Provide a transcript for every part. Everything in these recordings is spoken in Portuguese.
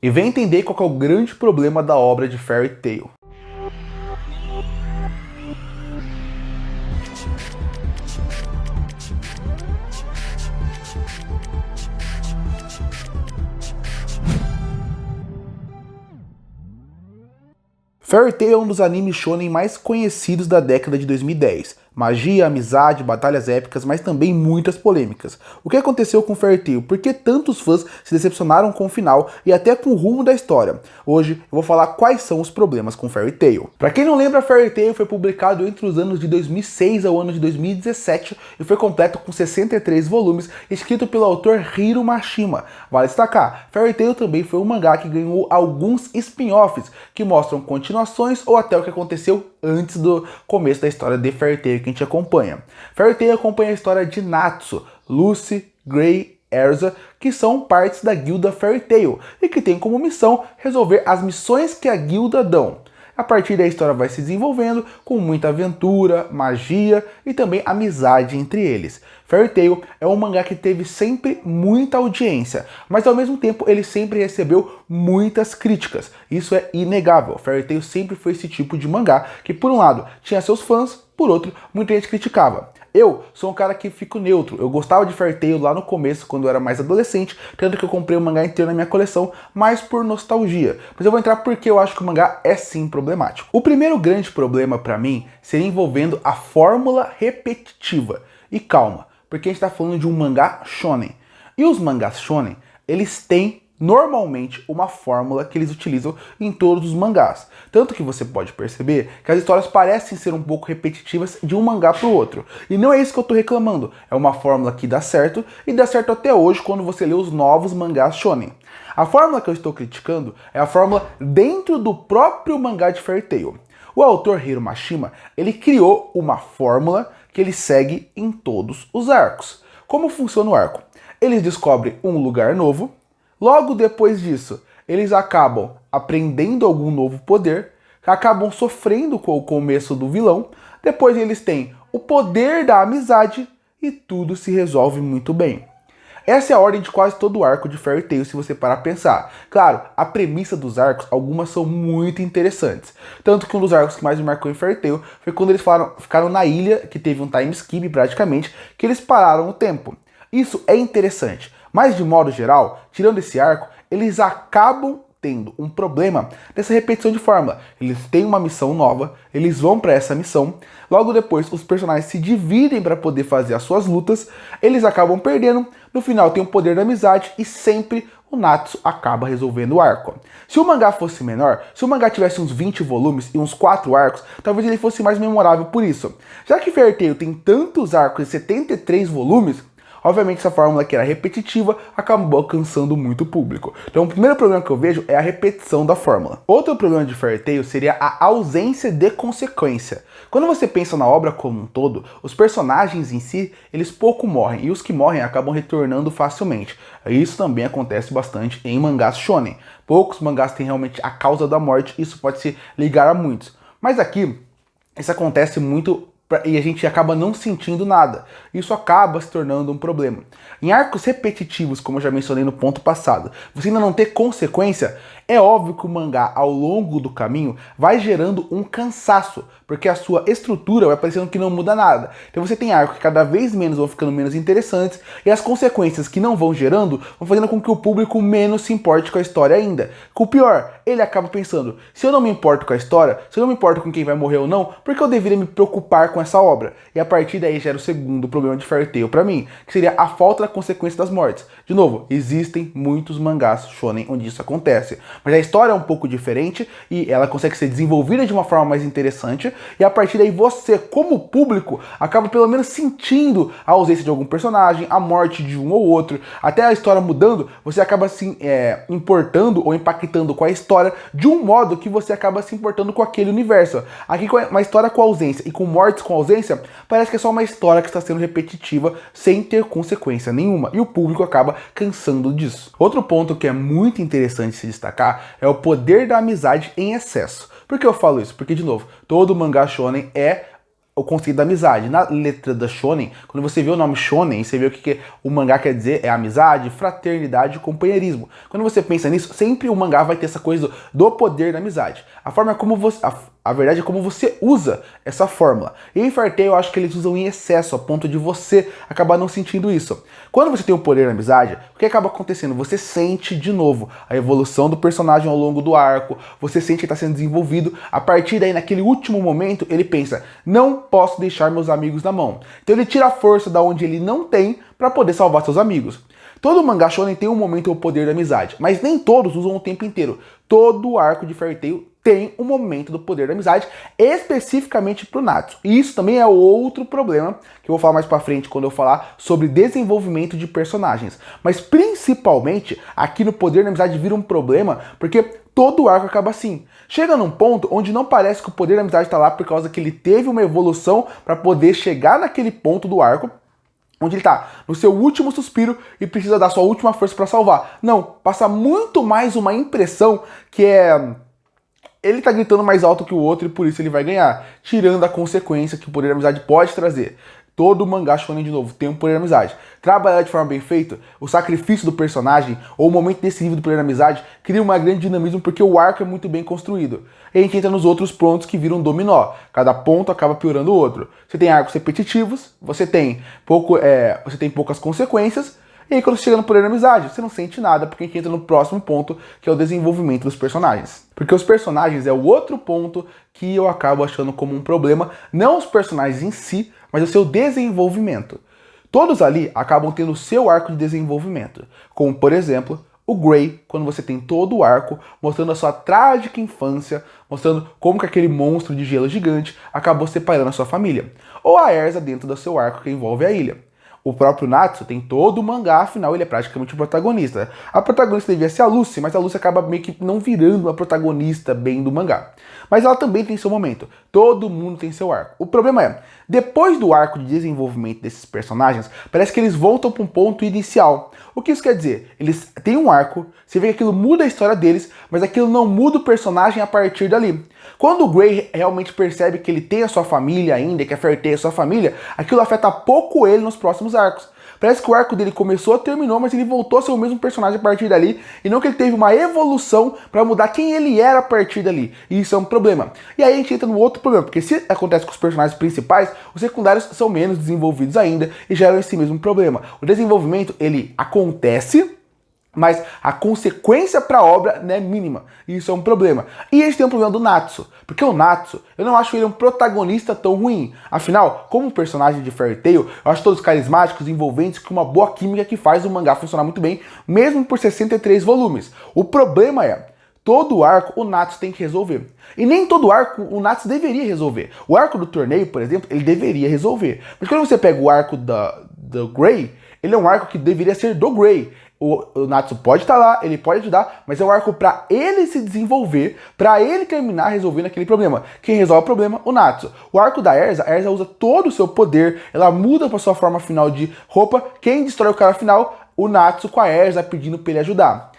E vem entender qual que é o grande problema da obra de Fairy Tail. Fairy Tail é um dos animes shonen mais conhecidos da década de 2010. Magia, amizade, batalhas épicas, mas também muitas polêmicas. O que aconteceu com Fairy Tail? Por que tantos fãs se decepcionaram com o final e até com o rumo da história? Hoje eu vou falar quais são os problemas com Fairy Tail. Pra quem não lembra, Fairy Tail foi publicado entre os anos de 2006 ao ano de 2017 e foi completo com 63 volumes, escrito pelo autor Hiro Mashima. Vale destacar, Fairy Tail também foi um mangá que ganhou alguns spin-offs que mostram continuações ou até o que aconteceu antes do começo da história de Fairy Tail que a gente acompanha. Fairy Tail acompanha a história de Natsu, Lucy, Grey, Erza, que são partes da guilda Fairy Tail e que tem como missão resolver as missões que a guilda dão. A partir daí a história vai se desenvolvendo com muita aventura, magia e também amizade entre eles. Fairy Tail é um mangá que teve sempre muita audiência, mas ao mesmo tempo ele sempre recebeu muitas críticas. Isso é inegável. Fairy Tail sempre foi esse tipo de mangá que, por um lado, tinha seus fãs, por outro, muita gente criticava. Eu sou um cara que fico neutro. Eu gostava de Fairy Tail lá no começo, quando eu era mais adolescente, tanto que eu comprei o mangá inteiro na minha coleção, mais por nostalgia. Mas eu vou entrar porque eu acho que o mangá é sim problemático. O primeiro grande problema pra mim seria envolvendo a fórmula repetitiva. E calma, porque a gente tá falando de um mangá shonen. E os mangás shonen, eles têm normalmente uma fórmula que eles utilizam em todos os mangás. Tanto que você pode perceber que as histórias parecem ser um pouco repetitivas de um mangá para o outro. E não é isso que eu tô reclamando. É uma fórmula que dá certo e dá certo até hoje quando você lê os novos mangás shonen. A fórmula que eu estou criticando é a fórmula dentro do próprio mangá de Fairy Tail. O autor Hiro Mashima, ele criou uma fórmula que ele segue em todos os arcos. Como funciona o arco? Eles descobrem um lugar novo. Logo depois disso, eles acabam aprendendo algum novo poder, acabam sofrendo com o começo do vilão, depois eles têm o poder da amizade e tudo se resolve muito bem. Essa é a ordem de quase todo o arco de Fairy Tail, se você parar a pensar. Claro, a premissa dos arcos, algumas são muito interessantes. Tanto que um dos arcos que mais me marcou em Fairy Tail foi quando eles ficaram na ilha, que teve um time skip praticamente, que eles pararam o tempo. Isso é interessante. Mas, de modo geral, tirando esse arco, eles acabam tendo um problema dessa repetição de fórmula. Eles têm uma missão nova, eles vão para essa missão, logo depois os personagens se dividem para poder fazer as suas lutas, eles acabam perdendo, no final tem o poder da amizade e sempre o Natsu acaba resolvendo o arco. Se o mangá fosse menor, se o mangá tivesse uns 20 volumes e uns 4 arcos, talvez ele fosse mais memorável por isso. Já que Fairy Tail tem tantos arcos e 73 volumes, obviamente essa fórmula que era repetitiva acabou cansando muito o público. Então o primeiro problema que eu vejo é a repetição da fórmula. Outro problema de Fairy Tail seria a ausência de consequência. Quando você pensa na obra como um todo, os personagens em si, eles pouco morrem, e os que morrem acabam retornando facilmente. Isso também acontece bastante em mangás shonen. Poucos mangás têm realmente a causa da morte, isso pode se ligar a muitos. Mas aqui, isso acontece muito e a gente acaba não sentindo nada. Isso acaba se tornando um problema. Em arcos repetitivos, como eu já mencionei no ponto passado, você ainda não ter consequência, é óbvio que o mangá, ao longo do caminho, vai gerando um cansaço, porque a sua estrutura vai parecendo que não muda nada. Então você tem arcos que cada vez menos vão ficando menos interessantes, e as consequências que não vão gerando, vão fazendo com que o público menos se importe com a história ainda. O pior, ele acaba pensando, se eu não me importo com a história, se eu não me importo com quem vai morrer ou não, por que eu deveria me preocupar com essa obra? E a partir daí gera o segundo problema de Fairy Tail pra mim, que seria a falta da consequência das mortes. De novo, existem muitos mangás shonen onde isso acontece, mas a história é um pouco diferente e ela consegue ser desenvolvida de uma forma mais interessante, e a partir daí você, como público, acaba pelo menos sentindo a ausência de algum personagem, a morte de um ou outro, até a história mudando, você acaba se importando ou impactando com a história de um modo que você acaba se importando com aquele universo. Aqui com uma história com ausência e com mortes com ausência, parece que é só uma história que está sendo repetitiva sem ter consequência nenhuma, e o público acaba cansando disso. Outro ponto que é muito interessante se destacar é o poder da amizade em excesso. Por que eu falo isso? Porque, de novo, todo mangá shonen é o conceito da amizade. Na letra da shonen, quando você vê o nome shonen, você vê o que o mangá quer dizer, é amizade, fraternidade e companheirismo. Quando você pensa nisso, sempre o mangá vai ter essa coisa do poder da amizade. A forma é como você... A verdade é como você usa essa fórmula. E em Fairy Tail eu acho que eles usam em excesso, a ponto de você acabar não sentindo isso. Quando você tem o poder da amizade, o que acaba acontecendo? Você sente de novo a evolução do personagem ao longo do arco, você sente que está sendo desenvolvido. A partir daí, naquele último momento, ele pensa, não posso deixar meus amigos na mão. Então ele tira a força da onde ele não tem para poder salvar seus amigos. Todo mangá shonen tem um momento o poder da amizade, mas nem todos usam o tempo inteiro. Todo arco de Fairy Tail tem um momento do poder da amizade, especificamente pro Natsu. E isso também é outro problema, que eu vou falar mais pra frente quando eu falar sobre desenvolvimento de personagens. Mas principalmente, aqui no poder da amizade vira um problema, porque todo arco acaba assim. Chega num ponto onde não parece que o poder da amizade tá lá por causa que ele teve uma evolução para poder chegar naquele ponto do arco, onde ele tá no seu último suspiro e precisa dar sua última força para salvar. Não, passa muito mais uma impressão que é... ele tá gritando mais alto que o outro e por isso ele vai ganhar, tirando a consequência que o poder da amizade pode trazer. Todo mangá shonen, de novo, tem um poder da amizade. Trabalhar de forma bem feita, o sacrifício do personagem ou o momento decisivo do poder da amizade cria uma grande dinamismo porque o arco é muito bem construído. E a gente entra nos outros pontos que viram um dominó. Cada ponto acaba piorando o outro. Você tem arcos repetitivos, você tem poucas consequências, e aí quando você chega no poder da amizade, você não sente nada, porque a gente entra no próximo ponto, que é o desenvolvimento dos personagens. Porque os personagens é o outro ponto que eu acabo achando como um problema, não os personagens em si, mas o seu desenvolvimento. Todos ali acabam tendo o seu arco de desenvolvimento, como por exemplo, o Gray, quando você tem todo o arco mostrando a sua trágica infância, mostrando como que aquele monstro de gelo gigante acabou separando a sua família. Ou a Erza dentro do seu arco que envolve a ilha. O próprio Natsu tem todo o mangá, afinal ele é praticamente o protagonista. A protagonista devia ser a Lucy, mas a Lucy acaba meio que não virando uma protagonista bem do mangá. Mas ela também tem seu momento. Todo mundo tem seu arco. O problema é, depois do arco de desenvolvimento desses personagens, parece que eles voltam para um ponto inicial. O que isso quer dizer? Eles têm um arco, você vê que aquilo muda a história deles, mas aquilo não muda o personagem a partir dali. Quando o Gray realmente percebe que ele tem a sua família ainda, que a Fairy Tail é a sua família, aquilo afeta pouco ele nos próximos arcos. Parece que o arco dele começou, terminou, mas ele voltou a ser o mesmo personagem a partir dali, e não que ele teve uma evolução para mudar quem ele era a partir dali. E isso é um problema. E aí a gente entra no outro problema, porque se acontece com os personagens principais, os secundários são menos desenvolvidos ainda e geram esse mesmo problema. O desenvolvimento, ele acontece, mas a consequência para a obra não é mínima. E isso é um problema. E a gente tem um problema do Natsu. Porque o Natsu, eu não acho ele um protagonista tão ruim. Afinal, como personagem de Fairy Tail, eu acho todos carismáticos, envolventes, com uma boa química que faz o mangá funcionar muito bem, mesmo por 63 volumes. O problema é, todo arco o Natsu tem que resolver. E nem todo arco o Natsu deveria resolver. O arco do torneio, por exemplo, ele deveria resolver. Mas quando você pega o arco do Gray, ele é um arco que deveria ser do Gray. O Natsu pode estar lá, ele pode ajudar, mas é um arco para ele se desenvolver, para ele terminar resolvendo aquele problema. Quem resolve o problema? O Natsu. O arco da Erza, a Erza usa todo o seu poder, ela muda para sua forma final de roupa. Quem destrói o cara final? O Natsu com a Erza pedindo para ele ajudar.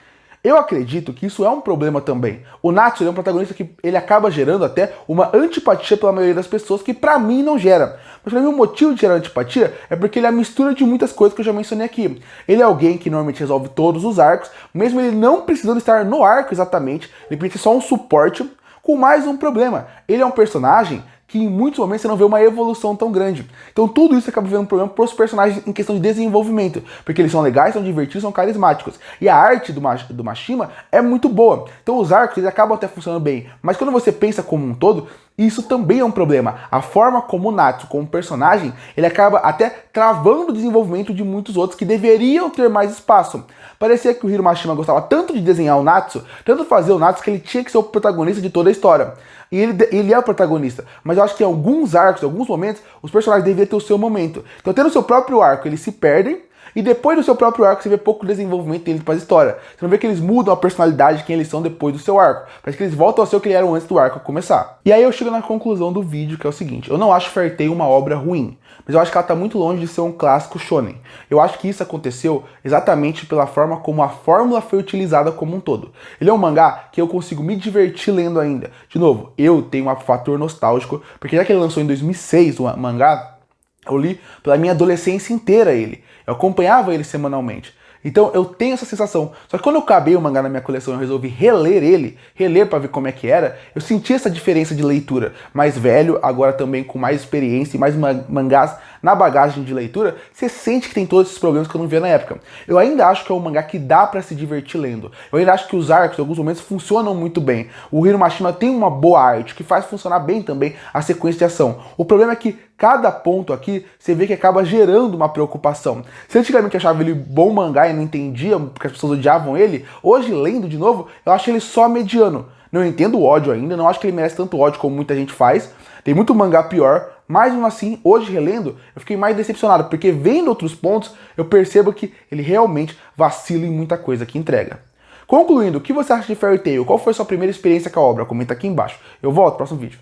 Eu acredito que isso é um problema também. O Natsu é um protagonista que ele acaba gerando até uma antipatia pela maioria das pessoas, que pra mim não gera. Mas pra mim o motivo de gerar antipatia é porque ele é a mistura de muitas coisas que eu já mencionei aqui. Ele é alguém que normalmente resolve todos os arcos, mesmo ele não precisando estar no arco exatamente, ele precisa só um suporte, com mais um problema. Ele é um personagem que em muitos momentos você não vê uma evolução tão grande. Então tudo isso acaba vendo um problema para os personagens em questão de desenvolvimento, porque eles são legais, são divertidos, são carismáticos. E a arte do Mashima é muito boa. Então os arcos eles acabam até funcionando bem, mas quando você pensa como um todo, isso também é um problema. A forma como o Natsu, como personagem, ele acaba até travando o desenvolvimento de muitos outros que deveriam ter mais espaço. Parecia que o Hiro Mashima gostava tanto de desenhar o Natsu, tanto fazer o Natsu, que ele tinha que ser o protagonista de toda a história. E ele é o protagonista. Mas eu acho que em alguns arcos, em alguns momentos, os personagens deveriam ter o seu momento. Então, tendo o seu próprio arco, eles se perdem. E depois do seu próprio arco, você vê pouco desenvolvimento deles para a história. Você não vê que eles mudam a personalidade de quem eles são depois do seu arco. Parece que eles voltam a ser o que eles eram antes do arco começar. E aí eu chego na conclusão do vídeo, que é o seguinte: eu não acho Fairy Tail uma obra ruim, mas eu acho que ela está muito longe de ser um clássico shonen. Eu acho que isso aconteceu exatamente pela forma como a fórmula foi utilizada como um todo. Ele é um mangá que eu consigo me divertir lendo ainda. De novo, eu tenho um fator nostálgico, porque já que ele lançou em 2006 o mangá, eu li pela minha adolescência inteira ele. Eu acompanhava ele semanalmente. Então eu tenho essa sensação. Só que quando eu acabei o mangá na minha coleção e resolvi reler ele, para ver como é que era, eu senti essa diferença de leitura. Mais velho, agora também com mais experiência e mais mangás na bagagem de leitura, você sente que tem todos esses problemas que eu não via na época. Eu ainda acho que é um mangá que dá pra se divertir lendo. Eu ainda acho que os arcos, em alguns momentos, funcionam muito bem. O Hiro Mashima tem uma boa arte, que faz funcionar bem também a sequência de ação. O problema é que cada ponto aqui, você vê que acaba gerando uma preocupação. Se antigamente eu achava ele bom mangá e não entendia, porque as pessoas odiavam ele, hoje, lendo de novo, eu acho ele só mediano. Não entendo o ódio ainda, não acho que ele merece tanto ódio como muita gente faz. Tem muito mangá pior, mas mesmo assim, hoje relendo, eu fiquei mais decepcionado, porque vendo outros pontos, eu percebo que ele realmente vacila em muita coisa que entrega. Concluindo, o que você acha de Fairy Tail? Qual foi a sua primeira experiência com a obra? Comenta aqui embaixo. Eu volto no próximo vídeo.